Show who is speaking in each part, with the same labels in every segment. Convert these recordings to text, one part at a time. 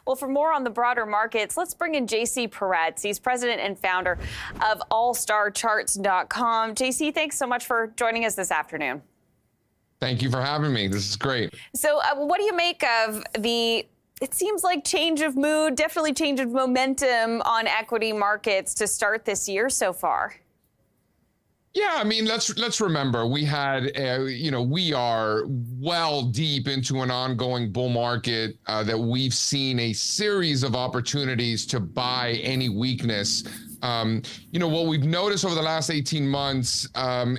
Speaker 1: Well, for more on the broader markets, let's bring in JC Parets. He's president and founder of allstarcharts.com. JC, thanks so much for joining us this afternoon.
Speaker 2: Thank you for having me. This is great.
Speaker 1: So what do you make of it seems like change of mood, definitely change of momentum on equity markets to start this year so far?
Speaker 2: Yeah, I mean, let's remember we had, we are well deep into an ongoing bull market that we've seen a series of opportunities to buy any weakness. What we've noticed over the last 18 months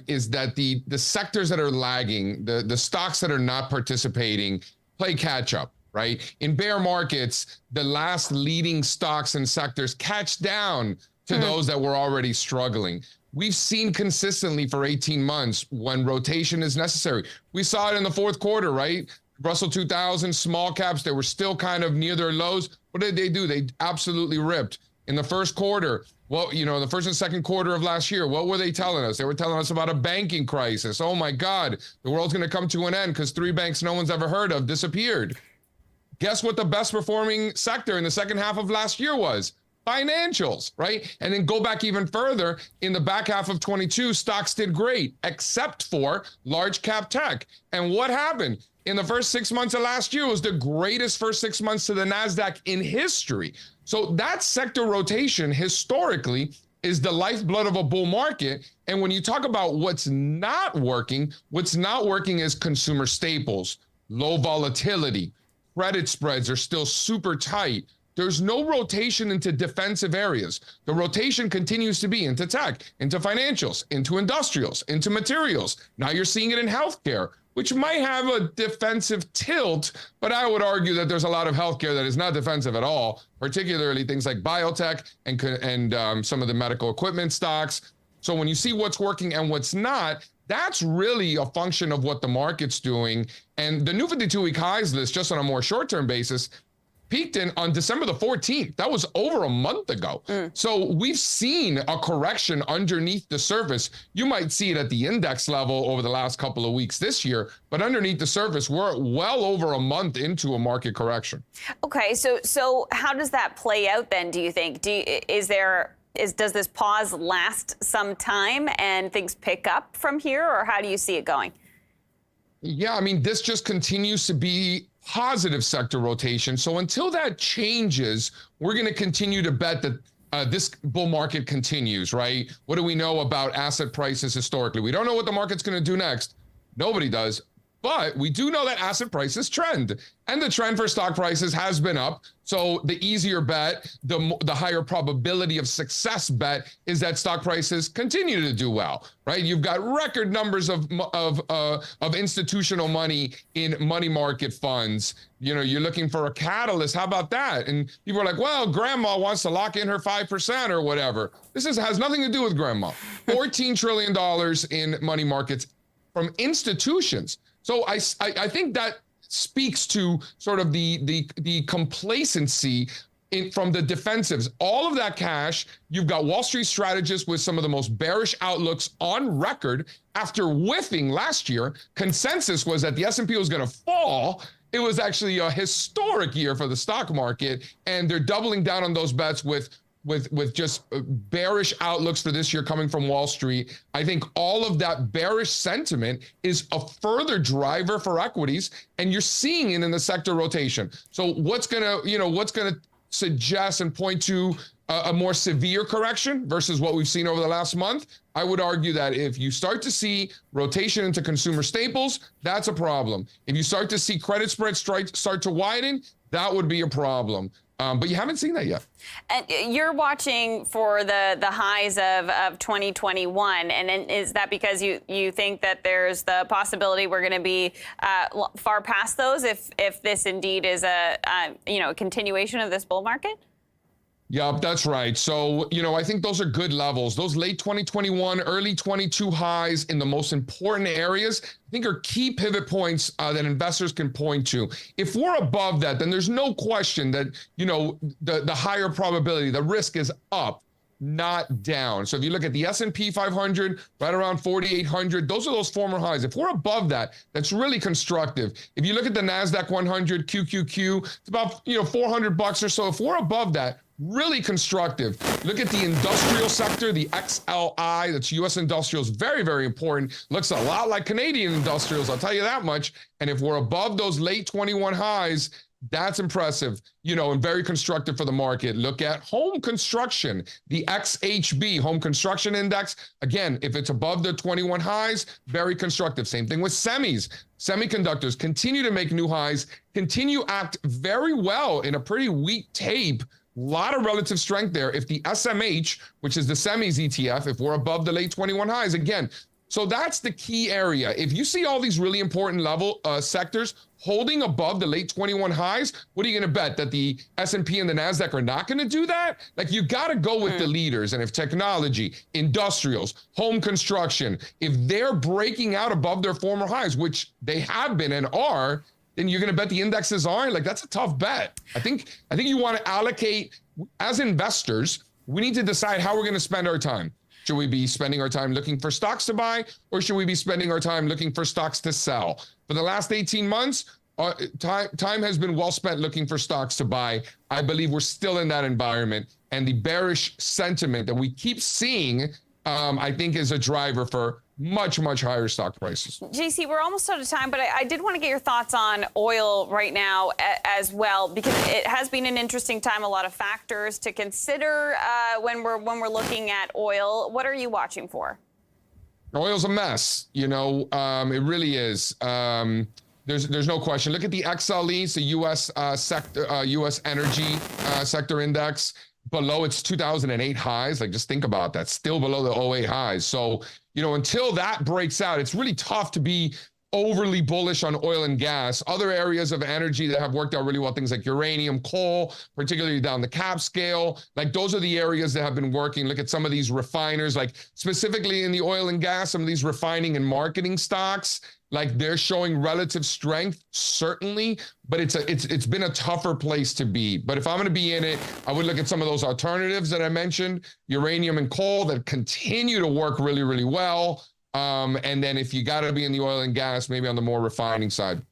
Speaker 2: is that the sectors that are lagging, the stocks that are not participating, play catch up. Right? In bear markets, the last leading stocks and sectors catch down to those that were already struggling. We've seen consistently for 18 months when rotation is necessary. We saw it in the fourth quarter, right? Russell 2000, small caps, they were still kind of near their lows. What did they do? They absolutely ripped. In the first quarter, the first and second quarter of last year, what were they telling us? They were telling us about a banking crisis. Oh my God, the world's going to come to an end because 3 banks no one's ever heard of disappeared. Guess what the best performing sector in the second half of last year was? Financials, right? And then go back even further. In the back half of 22, stocks did great, except for large cap tech. And what happened? In the first 6 months of last year was the greatest first 6 months to the NASDAQ in history. So that sector rotation historically is the lifeblood of a bull market. And when you talk about what's not working is consumer staples, low volatility. Credit spreads are still super tight. There's no rotation into defensive areas. The rotation continues to be into tech, into financials, into industrials, into materials. Now you're seeing it in healthcare, which might have a defensive tilt, but I would argue that there's a lot of healthcare that is not defensive at all, particularly things like biotech and some of the medical equipment stocks. So when you see what's working and what's not, that's really a function of what the market's doing. And the new 52-week highs list, just on a more short-term basis, peaked on December the 14th. That was over a month ago. So we've seen a correction underneath the surface. You might see it at the index level over the last couple of weeks this year, but underneath the surface, we're well over a month into a market correction. Okay,
Speaker 1: so how does that play out then, do you think? Does this pause last some time and things pick up from here, or how do you see it going?
Speaker 2: Yeah, I mean, this just continues to be positive sector rotation. So until that changes, we're going to continue to bet that this bull market continues, right? What do we know about asset prices historically? We don't know what the market's going to do next. Nobody does. But we do know that asset prices trend, and the trend for stock prices has been up. So the easier bet, the higher probability of success bet is that stock prices continue to do well, right? You've got record numbers of institutional money in money market funds. You're looking for a catalyst. How about that? And people are like, well, grandma wants to lock in her 5% or whatever. This has nothing to do with grandma. $14 trillion in money markets from institutions. So I think that speaks to sort of the complacency from the defensives. All of that cash, you've got Wall Street strategists with some of the most bearish outlooks on record after whiffing last year. Consensus was that the S&P was going to fall. It was actually a historic year for the stock market, and they're doubling down on those bets with just bearish outlooks for this year coming from Wall Street. I think all of that bearish sentiment is a further driver for equities, and you're seeing it in the sector rotation. So what's gonna suggest and point to a more severe correction versus what we've seen over the last month? I would argue that if you start to see rotation into consumer staples, that's a problem. If you start to see credit spreads start to widen, that would be a problem. But you haven't seen that yet.
Speaker 1: And you're watching for the highs of 2021, and then is that because you think that there's the possibility we're going to be far past those if this indeed is a continuation of this bull market?
Speaker 2: Yep, that's right. So, I think those are good levels. Those late 2021, early 22 highs in the most important areas, I think are key pivot points that investors can point to. If we're above that, then there's no question that, the higher probability, the risk is up. not down. So if you look at the S&P 500, right around 4,800, those are those former highs. If we're above that, that's really constructive. If you look at the NASDAQ 100, QQQ, it's about, $400 or so. If we're above that, really constructive. Look at the industrial sector, the XLI, that's U.S. industrials, very, very important. Looks a lot like Canadian industrials, I'll tell you that much. And if we're above those late 21 highs, that's impressive, and very constructive for the market. Look at home construction, the XHB, home construction index. Again, if it's above the 21 highs, very constructive. Same thing with semis. Semiconductors continue to make new highs, continue act very well in a pretty weak tape. A lot of relative strength there. If the SMH, which is the semis ETF, if we're above the late 21 highs, again, so that's the key area. If you see all these really important sectors holding above the late 21 highs, what are you going to bet? That the S&P and the NASDAQ are not going to do that? Like, you got to go with the leaders. And if technology, industrials, home construction, if they're breaking out above their former highs, which they have been and are, then you're going to bet the indexes aren't. Like, that's a tough bet. I think you want to allocate, as investors, we need to decide how we're going to spend our time. Should we be spending our time looking for stocks to buy, or should we be spending our time looking for stocks to sell? For the last 18 months, time has been well spent looking for stocks to buy. I believe we're still in that environment, and the bearish sentiment that we keep seeing, I think, is a driver for much, much higher stock prices.
Speaker 1: JC, we're almost out of time, but I did want to get your thoughts on oil right now as well, because it has been an interesting time, a lot of factors to consider when we're looking at oil. What are you watching for?
Speaker 2: Oil's a mess. It really is. There's no question. Look at the XLE, it's the U.S. sector, U.S. energy sector index. Below its 2008 highs. Like, just think about that, still below the '08 highs. So, until that breaks out, it's really tough to be overly bullish on oil and gas. Other areas of energy that have worked out really well, things like uranium, coal, particularly down the cap scale, like those are the areas that have been working. Look at some of these refiners, like specifically in the oil and gas, some of these refining and marketing stocks, like they're showing relative strength, certainly, but it's been a tougher place to be. But if I'm going to be in it, I would look at some of those alternatives that I mentioned, uranium and coal, that continue to work really, really well. And then if you got to be in the oil and gas, maybe on the more refining side.